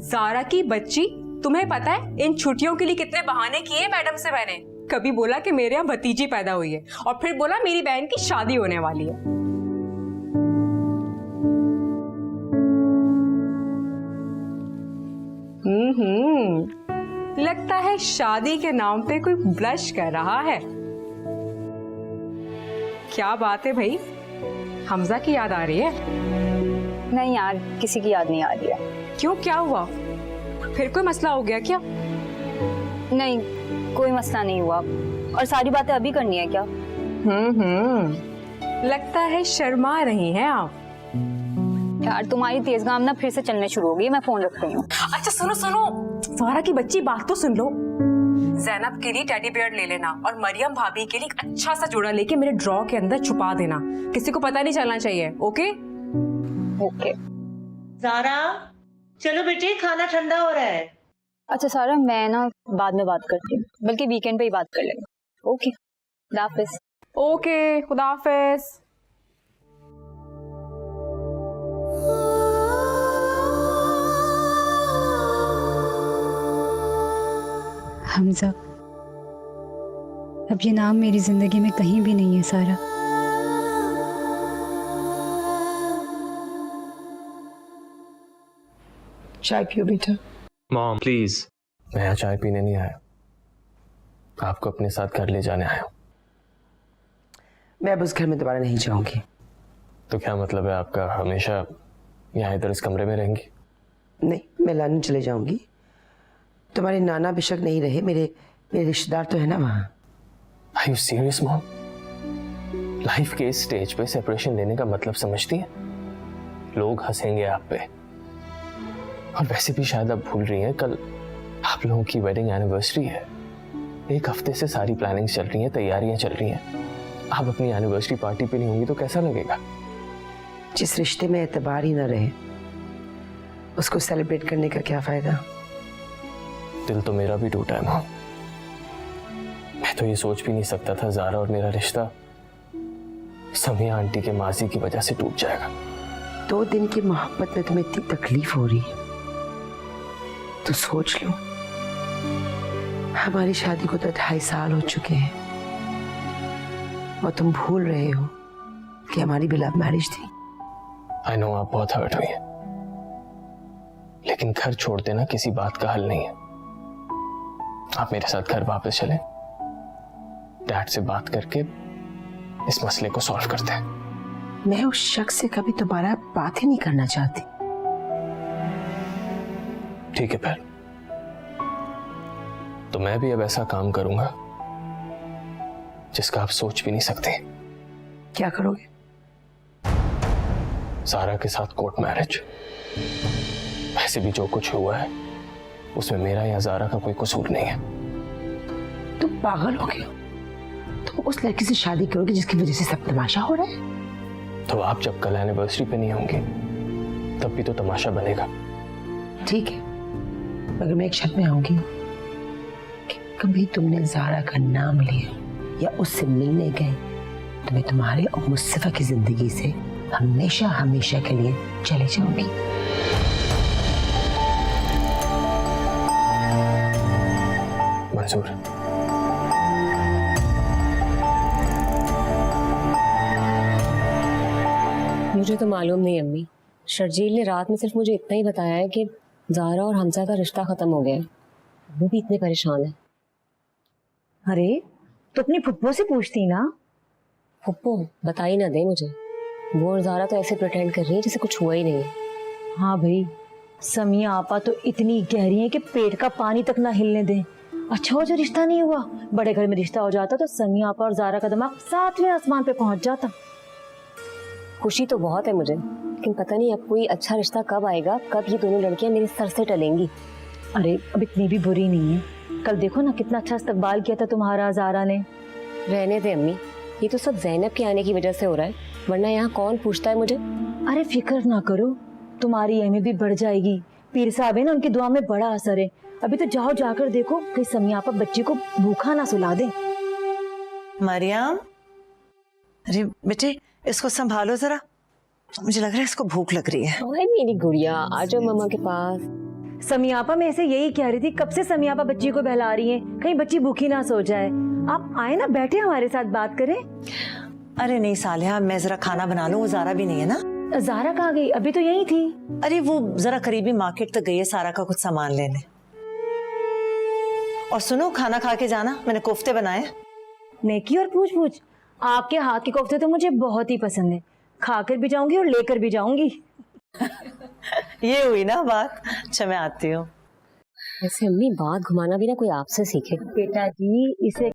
ज़ारा की बच्ची, तुम्हें पता है इन छुट्टियों के लिए कितने बहाने किए मैडम से मैंने। कभी बोला कि मेरे यहाँ भतीजी पैदा हुई है और फिर बोला मेरी बहन की शादी होने वाली है। लगता है शादी के नाम पे कोई ब्लश कर रहा है। क्या बात है भाई, हमजा की याद आ रही है? नहीं यार, किसी की याद नहीं आ रही है। क्यों, क्या हुआ? फिर कोई मसला हो गया क्या? नहीं, कोई मसला नहीं हुआ। और सारी बातें अभी करनी है क्या? लगता है शर्मा रही हैं आप। यार तुम्हारी तेजगाम ना फिर से चलने शुरू हो गई, मैं फोन रख रही हूँ। अच्छा सुनो सुनो, ज़ारा की बच्ची बात तो सुन लो। ज़ैनब के लिए टेडी बियर ले लेना और मरियम भाभी के लिए एक अच्छा सा जोड़ा लेके मेरे ड्रॉ के अंदर छुपा देना, किसी को पता नहीं चलना चाहिए। Okay okay. ज़ारा चलो बेटे, खाना ठंडा हो रहा है। अच्छा सारा, मैं ना बाद में बात करती हूँ, बल्कि वीकेंड पे ही बात कर लेंगे। ओके, खुदा हाफिज। ओके, खुदा हाफिज। हमजा, अब ये नाम मेरी जिंदगी में कहीं भी नहीं है सारा। चाय पियो बेटा। Mom please. मैं यहाँ चाय पीने नहीं आया, आपको अपने साथ घर ले जाने आया हूँ। मैं अब उस घर में दोबारा नहीं जाऊंगी। तो क्या मतलब है आपका, हमेशा यहाँ इधर इस कमरे में रहेंगी? नहीं, मैं लंदन चले जाऊंगी। तुम्हारे नाना बेशक नहीं रहे, मेरे रिश्तेदार तो है ना वहाँ। Are you serious mom? Life के इस स्टेज पे सेपरेशन लेने का मतलब समझती है? लोग हंसेंगे आप पे। और वैसे भी शायद आप भूल रही हैं, कल आप लोगों की वेडिंग एनिवर्सरी है। एक हफ्ते से सारी प्लानिंग चल रही है, तैयारियां चल रही हैं। आप अपनी एनिवर्सरी पार्टी पे नहीं होंगी तो कैसा लगेगा? जिस रिश्ते में एतबार ही ना रहे उसको सेलिब्रेट करने का क्या फायदा? दिल तो मेरा भी टूटा है मॉम। मैं तो ये सोच भी नहीं सकता था ज़ारा और मेरा रिश्ता समिया आंटी के माजी की वजह से टूट जाएगा। 2 दिन की मोहब्बत में तुम्हें इतनी तकलीफ हो रही है तो सोच लो, हमारी शादी को तो 2.5 साल हो चुके हैं और तुम भूल रहे हो कि हमारी भी लव मैरिज थी। आई नो आप बहुत हर्ट हुई हैं, लेकिन घर छोड़ देना किसी बात का हल नहीं है। आप मेरे साथ घर वापस चलें, डैड से बात करके इस मसले को सॉल्व करते हैं। मैं उस शख्स से कभी दोबारा बात ही नहीं करना चाहती। ठीक है फिर, तो मैं भी अब ऐसा काम करूंगा जिसका आप सोच भी नहीं सकते। क्या करोगे? ज़ारा के साथ कोर्ट मैरिज। वैसे भी जो कुछ हुआ है उसमें मेरा या ज़ारा का कोई कसूर नहीं है। तुम पागल हो गए हो? तुम उस लड़की से शादी करोगे जिसकी वजह से सब तमाशा हो रहा है? तो आप जब कल एनिवर्सरी पे नहीं होंगे तब भी तो तमाशा बनेगा। ठीक है, मगर मैं एक शर्त में आऊंगी कि कभी तुमने ज़ारा का नाम लिया या उससे मिलने गए तो मैं तुम्हारे और मुस्तफा की जिंदगी से हमेशा हमेशा के लिए चले जाऊंगी। मंजूर। मुझे तो मालूम नहीं अम्मी, शर्जील ने रात में सिर्फ मुझे इतना ही बताया है कि ज़ारा और हमजा का रिश्ता खत्म हो गया है। वो भी इतने परेशान है। अरे तो अपनी फुप्पो से पूछती ना। फुप्पो बता ही ना दे मुझे। वो और ज़ारा तो ऐसे प्रिटेंड कर रही है जैसे कुछ हुआ ही नहीं है। हाँ भाई, समिया आपा तो इतनी गहरी है कि पेट का पानी तक ना हिलने दें। अच्छा हो जो रिश्ता नहीं हुआ, बड़े घर में रिश्ता हो जाता तो समिया आपा और ज़ारा का दिमाग 7वें आसमान पे पहुंच जाता। खुशी तो बहुत है मुझे, लेकिन पता नहीं अब कोई अच्छा रिश्ता कब आएगा, कब ये दोनों लड़कियां मेरे सर से टलेंगी। अरे अब इतनी भी बुरी नहीं है, कल देखो ना कितना अच्छा इस्तकबाल किया था तुम्हारा ज़ारा ने। रहने दे अम्मी, ये तो सब ज़ैनब के आने की वजह से हो रहा है, वरना यहाँ कौन पूछता है मुझे। अरे फिक्र ना करो, तुम्हारी अहमियत भी बढ़ जाएगी। पीर साहब है ना, उनकी दुआ में बड़ा असर है। अभी तो जाओ जाकर देखो कहीं समिया आपा बच्ची को भूखा ना सुला दे। मरियम, अरे बेटे इसको संभालो जरा, मुझे लग रहा है इसको भूख लग रही है। हाय मेरी गुड़िया, आ जाओ मम्मा के पास। समियापा मैं ऐसे यही कह रही थी, कब से समियापा बच्ची को बहला रही हैं, कहीं बच्ची भूखी ना सो जाए। आप आए ना, बैठे हमारे साथ बात करें। अरे नहीं सालिहा, मैं जरा खाना बना लूं, वो ज़ारा भी नहीं है ना। ज़ारा कहाँ गई? अभी तो यही थी। अरे वो जरा करीबी मार्केट तक गई है सारा का कुछ सामान लेने। और सुनो, खाना खा के जाना, मैंने कोफ्ते बनाए। नेकी और पूछ पूछ, आपके हाथ के कोफ्ते तो मुझे बहुत ही पसंद है, खाकर भी जाऊंगी और लेकर भी जाऊंगी। ये हुई ना बात। अच्छा मैं आती हूँ। वैसे अम्मी बात घुमाना भी ना कोई आपसे सीखे। बेटा जी, इसे